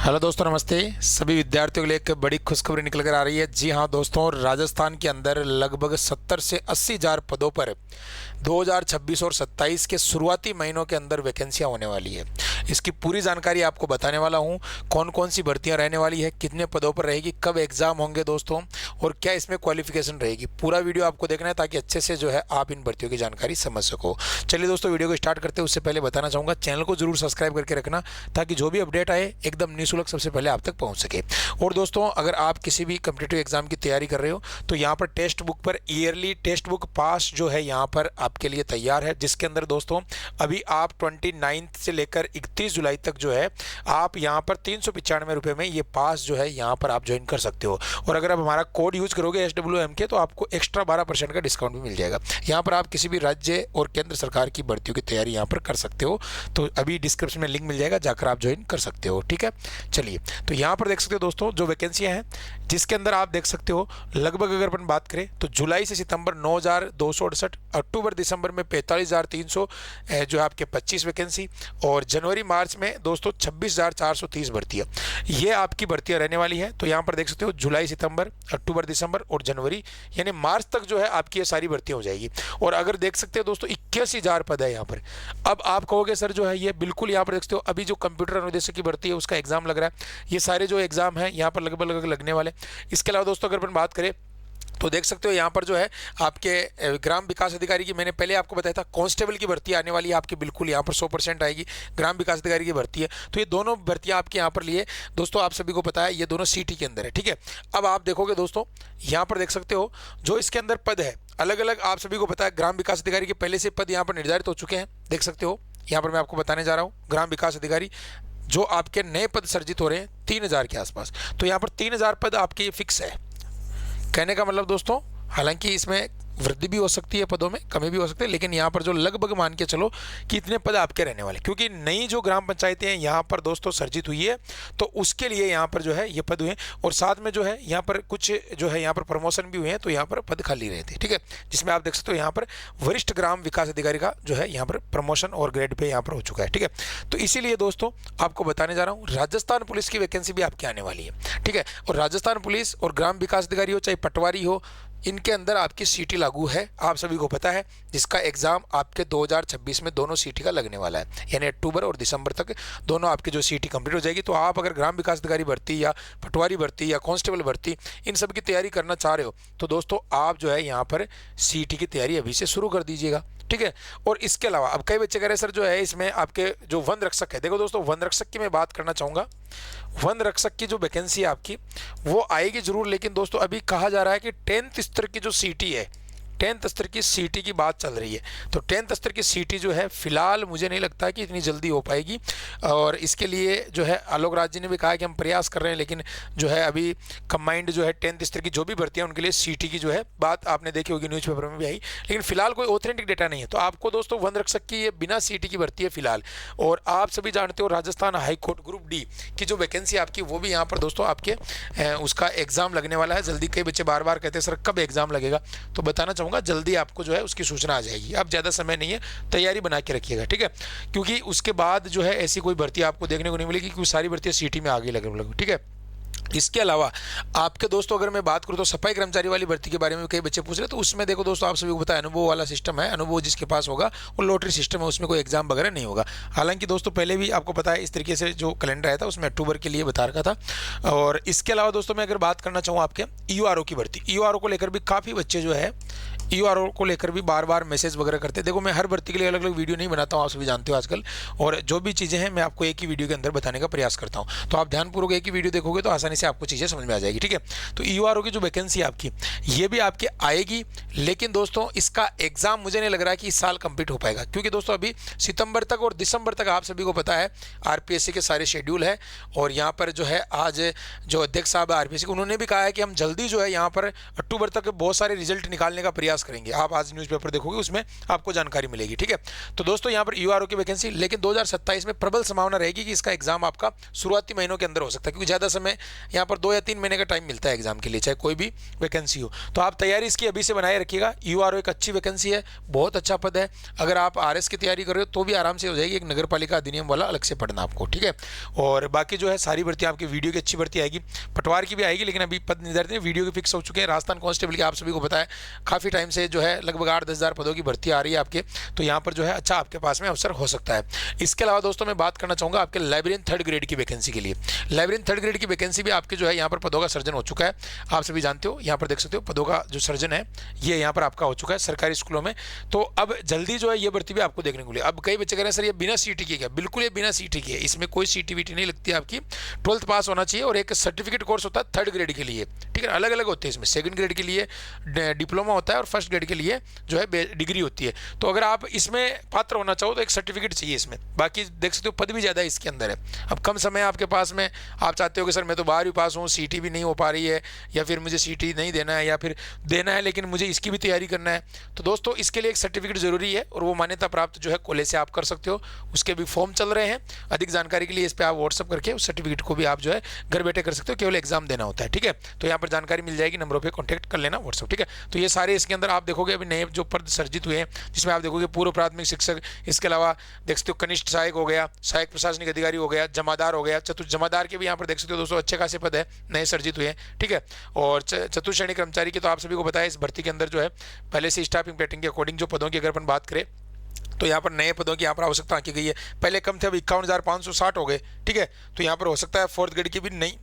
Hello दोस्तों, नमस्ते। सभी विद्यार्थियों के लिए एक बड़ी खुशखबरी निकल कर आ रही है। जी हाँ दोस्तों, राजस्थान के अंदर लगभग 70 से 80 हज़ार पदों पर 2026 और 27 के शुरुआती महीनों के अंदर वैकेंसियां होने वाली है। इसकी पूरी जानकारी आपको बताने वाला हूं। कौन कौन सी भर्तियां रहने वाली है, कितने पदों पर रहेगी, कब एग्जाम होंगे दोस्तों, और क्या इसमें क्वालिफिकेशन रहेगी। पूरा वीडियो आपको देखना है ताकि अच्छे से जो है आप इन भर्तियों की जानकारी समझ सको। चलिए दोस्तों, वीडियो को स्टार्ट करते हैं। उससे पहले बताना चाहूँगा, चैनल को जरूर सब्सक्राइब करके रखना ताकि जो भी अपडेट आए एकदम निःशुल्क सबसे पहले आप तक पहुँच सके। और दोस्तों, अगर आप किसी भी कॉम्पिटिटिव एग्जाम की तैयारी कर रहे हो तो यहाँ पर टेक्स्ट बुक पर ईयरली टेक्स्ट बुक पास जो है यहाँ पर आपके लिए तैयार है, जिसके अंदर दोस्तों अभी आप 29 से लेकर 31 जुलाई तक जो है आप यहाँ पर 395 रुपये में ये पास जो है यहाँ पर आप ज्वाइन कर सकते हो। और अगर आप हमारा कोड यूज करोगे SWMK तो आपको एक्स्ट्रा 12% का डिस्काउंट भी मिल जाएगा। यहाँ पर आप किसी भी राज्य और केंद्र सरकार की भर्तियों की तैयारी यहाँ पर कर सकते हो। तो अभी डिस्क्रिप्शन में लिंक मिल जाएगा, जाकर आप ज्वाइन कर सकते हो। ठीक है, चलिए तो यहाँ पर देख सकते हो दोस्तों जो वैकेंसियाँ हैं, जिसके अंदर आप देख सकते हो लगभग अगर अपन बात करें तो जुलाई से सितंबर 9,268, अक्टूबर दिसंबर में 45,300 जो है आपके 25 वैकेंसी, और जनवरी मार्च में दोस्तों 26,430 भर्तियाँ ये आपकी भर्तियाँ रहने वाली है। तो यहाँ पर देख सकते हो जुलाई सितंबर अक्टूबर दिसंबर और जनवरी यानी मार्च तक जो है आपकी ये सारी भर्तियाँ हो जाएगी। और अगर देख सकते हो दोस्तों 81,000 पद है यहाँ पर। अब आप कहोगे सर जो है ये बिल्कुल यहाँ पर देख सकते हो अभी जो कंप्यूटर अनुदेशक की भर्ती है उसका एग्जाम लग रहा है। ये सारे जो एग्जाम है यहाँ पर लगभग लगने वाले। इसके अलावा दोस्तों अगर अपन बात करें तो देख सकते हो यहाँ पर जो है आपके ग्राम विकास अधिकारी की, मैंने पहले आपको बताया था कांस्टेबल की भर्ती आने वाली है आपकी, बिल्कुल यहाँ पर 100% आएगी। ग्राम विकास अधिकारी की भर्ती है, तो ये दोनों भर्तियाँ आपके यहाँ पर लिए दोस्तों आप सभी को पता है ये दोनों सिटी के अंदर है। ठीक है, अब आप देखोगे दोस्तों यहाँ पर देख सकते हो जो इसके अंदर पद है अलग अलग, आप सभी को पता है ग्राम विकास अधिकारी के पहले से पद यहाँ पर निर्धारित हो चुके हैं। देख सकते हो यहाँ पर मैं आपको बताने जा रहा हूँ ग्राम विकास अधिकारी जो आपके नए पद सर्जित हो रहे हैं 3,000 के आसपास। तो यहाँ पर 3,000 पद आपके फिक्स है। कहने का मतलब दोस्तों, हालांकि इसमें वृद्धि भी हो सकती है, पदों में कमी भी हो सकती है, लेकिन यहाँ पर जो लगभग मान के चलो कि इतने पद आपके रहने वाले, क्योंकि नई जो ग्राम पंचायतें हैं यहाँ पर दोस्तों सर्जित हुई है तो उसके लिए यहाँ पर जो है ये पद हुए हैं। और साथ में जो है यहाँ पर कुछ जो है यहाँ पर प्रमोशन भी हुए हैं, तो यहाँ पर पद खाली रहे थे। ठीक है, जिसमें आप देख सकते हो यहाँ पर वरिष्ठ ग्राम विकास अधिकारी का जो है यहाँ पर प्रमोशन और ग्रेड पे यहाँ पर हो चुका है। ठीक है, तो इसीलिए दोस्तों आपको बताने जा रहा हूँ राजस्थान पुलिस की वैकेंसी भी आपकी आने वाली है। ठीक है, और राजस्थान पुलिस और ग्राम विकास अधिकारी हो चाहे पटवारी हो, इनके अंदर आपकी सीटी लागू है, आप सभी को पता है, जिसका एग्जाम आपके 2026 में दोनों सीटी का लगने वाला है, यानी अक्टूबर और दिसंबर तक दोनों आपकी जो सीटी कंप्लीट हो जाएगी। तो आप अगर ग्राम विकास अधिकारी भर्ती या पटवारी भर्ती या कांस्टेबल भर्ती इन सब की तैयारी करना चाह रहे हो तो दोस्तों आप जो है यहाँ पर सीटी की तैयारी अभी से शुरू कर दीजिएगा। ठीक है, और इसके अलावा अब कई बच्चे कह रहे हैं सर जो है इसमें आपके जो वन रक्षक है, देखो दोस्तों वन रक्षक की मैं बात करना चाहूँगा। वन रक्षक की जो वैकेंसी है आपकी वो आएगी जरूर, लेकिन दोस्तों अभी कहा जा रहा है कि 10th स्तर की जो सीटी है, 10th स्तर की सीटी की बात चल रही है। तो 10th स्तर की सीटी जो है फिलहाल मुझे नहीं लगता कि इतनी जल्दी हो पाएगी, और इसके लिए जो है आलोक राज जी ने भी कहा कि हम प्रयास कर रहे हैं, लेकिन जो है अभी कंबाइंड जो है 10th स्तर की जो भी भर्तियां उनके लिए सीटी की जो है बात आपने देखी होगी, न्यूज़पेपर में भी आई, लेकिन फिलहाल कोई ऑथेंटिक डेटा नहीं है। तो आपको दोस्तों वन रक्षक की ये बिना सीटी की भर्ती है फिलहाल। और आप सभी जानते हो राजस्थान हाईकोर्ट ग्रुप डी की जो वैकेंसी आपकी वो भी यहाँ पर दोस्तों आपके उसका एग्जाम लगने वाला है जल्दी। कई बच्चे बार बार कहते हैं सर कब एग्जाम लगेगा, तो बताना चाहूँगा जल्दी आपको जो है उसकी सूचना आ जाएगी। अब ज़्यादा समय नहीं है, तैयारी बना के रखिएगा। ठीक है, क्योंकि उसके बाद जो है ऐसी कोई भर्ती आपको देखने को नहीं मिलेगी, क्योंकि सारी भर्तियाँ सीटी में आगे लगने लगी। ठीक है, इसके अलावा आपके दोस्तों अगर मैं बात करूं तो सफाई कर्मचारी वाली भर्ती के बारे में कई बच्चे पूछ रहे हैं, तो उसमें देखो दोस्तों आप सभी को पता है अनुभव वाला सिस्टम है, अनुभव जिसके पास होगा वो लॉटरी सिस्टम है, उसमें कोई एग्जाम वगैरह नहीं होगा। हालांकि दोस्तों पहले भी आपको पता है इस तरीके से जो कैलेंडर आया था उसमें अक्टूबर के लिए बता रखा था। और इसके अलावा दोस्तों मैं अगर बात करना चाहूँ आपके EORO की भर्ती, EORO को लेकर भी काफ़ी बच्चे जो है EORO को लेकर भी बार बार मैसेज वगैरह करते हैं। देखो मैं हर भर्ती के लिए अलग अलग वीडियो नहीं बनाता हूँ, आप सभी जानते हो आजकल, और जो भी चीज़ें हैं मैं आपको एक ही वीडियो के अंदर बताने का प्रयास करता हूँ। तो आप ध्यानपूर्वक एक ही वीडियो देखोगे तो आसानी से आपको चीज़ें समझ में आ जाएगी। ठीक है, तो EORO की जो वैकेंसी आपकी ये भी आपकी आएगी, लेकिन दोस्तों इसका एग्जाम मुझे नहीं लग रहा है कि इस साल कंप्लीट हो पाएगा, क्योंकि दोस्तों अभी सितंबर तक और दिसंबर तक आप सभी को पता है RPSC के सारे शेड्यूल है। और यहाँ पर जो है आज जो अध्यक्ष साहब है RPSC उन्होंने भी कहा है कि हम जल्दी जो है यहाँ पर अक्टूबर तक बहुत सारे रिजल्ट निकालने का प्रयास पास करेंगे। आप आज न्यूज़पेपर देखोगे उसमें आपको जानकारी मिलेगी, ठीक है। तो दोस्तों यहाँ पर यूआरओ की वैकेंसी, लेकिन 2027 में प्रबल संभावना रहेगी कि इसका एग्जाम आपका शुरुआती महीनों के अंदर हो सकता है, क्योंकि ज़्यादा समय यहाँ पर 2 या 3 महीने का टाइम मिलता है एग्जाम के लिए, चाहे कोई भी वैकेंसी हो। तो आप तैयारी इसकी अभी से बनाए रखिएगा। यूआरओ एक अच्छी वैकेंसी है, बहुत अच्छा पद है। अगर आप आरएस की तैयारी कर रहे हो तो भी आराम से हो जाएगी, एक नगर पालिका अधिनियम वाला अलग से पढ़ना आपको, ठीक है। और बाकी जो है सारी भर्ती आपकी वीडियो की अच्छी भर्ती आएगी, पटवार की भी आएगी, लेकिन अभी पद निर्धारित नहीं, वीडियो के फिक्स हो चुके हैं। राजस्थान कांस्टेबल की आप सभी को पता है काफ़ी टाइम से जो है लगभग 8-10 हज़ार पदों की भर्ती आ रही है आपके, तो यहाँ पर जो है अच्छा आपके पास में अवसर हो सकता है। इसके अलावा दोस्तों मैं बात करना चाहूँगा आपके लाइब्रेरियन 3rd ग्रेड की वैकेंसी के लिए। लाइब्रेरियन 3rd ग्रेड की वैकेंसी भी आपके जो है यहाँ पर पदों का सर्जन हो चुका है, आप सभी जानते हो। यहाँ पर देख सकते हो पदों का जो सर्जन है ये यहाँ पर आपका हो चुका है सरकारी स्कूलों में। तो अब जल्दी जो है ये भर्ती भी आपको देखने को मिली। अब कई बच्चे कह रहे हैं सर ये बिना सीटी के क्या? बिल्कुल ये बिना सीटी के, इसमें कोई सीटी वीटी नहीं लगती आपकी। 12th पास होना चाहिए और एक सर्टिफिकेट कोर्स होता है 3rd ग्रेड के लिए, ठीक है। अलग अलग होते हैं इसमें, 2nd ग्रेड के लिए डिप्लोमा होता है और 1st ग्रेड के लिए जो है डिग्री होती है। तो अगर आप इसमें पात्र होना चाहो तो एक सर्टिफिकेट चाहिए इसमें। बाकी देख सकते हो पद भी ज़्यादा इसके अंदर है। अब कम समय आपके पास में, आप चाहते हो कि सर मैं तो 12वीं पास हूँ, सीटी भी नहीं हो पा रही है, या फिर मुझे सीटी नहीं देना है, या फिर देना है लेकिन मुझे इसकी भी तैयारी करना है, तो दोस्तों इसके लिए एक सर्टिफिकेट जरूरी है और वो मान्यता प्राप्त जो है कॉलेज से आप कर सकते हो। उसके भी फॉर्म चल रहे हैं। अधिक जानकारी के लिए इस पर आप व्हाट्सअप करके उस सर्टिफिकेट को भी आप जो है घर बैठे कर सकते हो, केवल एग्जाम देना होता है, ठीक है। तो यहाँ पर जानकारी मिल जाएगी, नंबरों पे कांटेक्ट कर लेना व्हाट्सअप, ठीक है। तो ये सारे इसके अंदर आप देखोगे अभी नए जो पद सर्जित हुए हैं, जिसमें आप देखोगे पूर्व प्राथमिक शिक्षक, इसके अलावा देख सकते हो कनिष्ठ सहायक हो गया, सहायक प्रशासनिक अधिकारी हो गया, जमादार हो गया, जमादार के भी यहाँ पर देख सकते हो दोस्तों अच्छे खासे पद है नए सर्जित हुए हैं, ठीक है। और चतुर्श्रेणी कर्मचारी की तो आप सभी को बताया इस भर्ती के अंदर जो है पहले से स्टाफिंग पैटर्न के अकॉर्डिंग जो पदों की अगर अपन बात करें तो यहाँ पर नए पदों की यहाँ पर आवश्यकता आंकी गई है। पहले कम थे, अब 51,560 हो गए, ठीक है। तो यहाँ पर हो सकता है 4th ग्रेड की भी नहीं,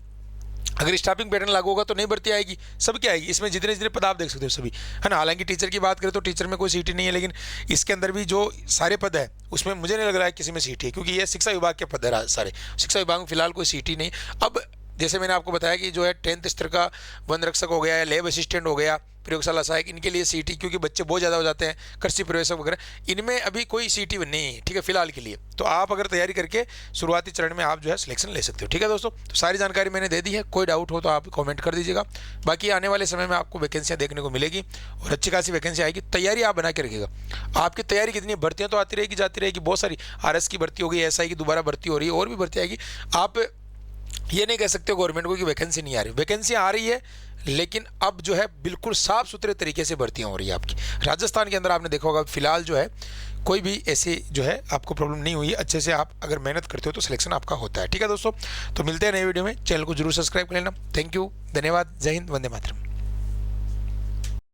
अगर स्टाफिंग पैटर्न लागू होगा तो नई भर्ती आएगी, सबकी आएगी। इसमें जितने जितने पद आप देख सकते हो सभी, है ना। हालांकि टीचर की बात करें तो टीचर में कोई सीटी नहीं है, लेकिन इसके अंदर भी जो सारे पद है उसमें मुझे नहीं लग रहा है किसी में सीटी है, क्योंकि ये शिक्षा विभाग के पद है सारे। शिक्षा विभाग में फिलहाल कोई सीटी नहीं। अब जैसे मैंने आपको बताया कि जो है 10th स्तर का वन रक्षक हो गया, लैब असिस्टेंट हो गया, प्रयोगशाला सहायक, इनके लिए सीटी, क्योंकि बच्चे बहुत ज़्यादा हो जाते हैं, कृषि प्रवेशक वगैरह, इनमें अभी कोई सीटी नहीं है, ठीक है, फिलहाल के लिए। तो आप अगर तैयारी करके शुरुआती चरण में आप जो है सिलेक्शन ले सकते हो, ठीक है दोस्तों। तो सारी जानकारी मैंने दे दी है, कोई डाउट हो तो आप कमेंट कर दीजिएगा। बाकी आने वाले समय में आपको वैकेंसियाँ देखने को मिलेगी और अच्छी खासी वैकेंसी आएगी। तैयारी आप बना के रखिएगा। आपकी तैयारी कितनी, भर्तियाँ तो आती रहेगी जाती रहेगी, बहुत सारी आरएस की भर्ती हो गई, एसआई की दोबारा भर्ती हो रही है, और भी भर्ती आएगी। आप ये नहीं कह सकते हो गवर्नमेंट को कि वैकेंसी नहीं आ रही, वैकेंसी आ रही है, लेकिन अब जो है बिल्कुल साफ सुथरे तरीके से भर्तियां हो रही है आपकी। राजस्थान के अंदर आपने देखा होगा फिलहाल जो है कोई भी ऐसी जो है आपको प्रॉब्लम नहीं हुई है। अच्छे से आप अगर मेहनत करते हो तो सिलेक्शन आपका होता है, ठीक है दोस्तों। तो मिलते हैं नए वीडियो में, चैनल को जरूर सब्सक्राइब कर लेना। थैंक यू, धन्यवाद, जय हिंद, वंदे मातरम।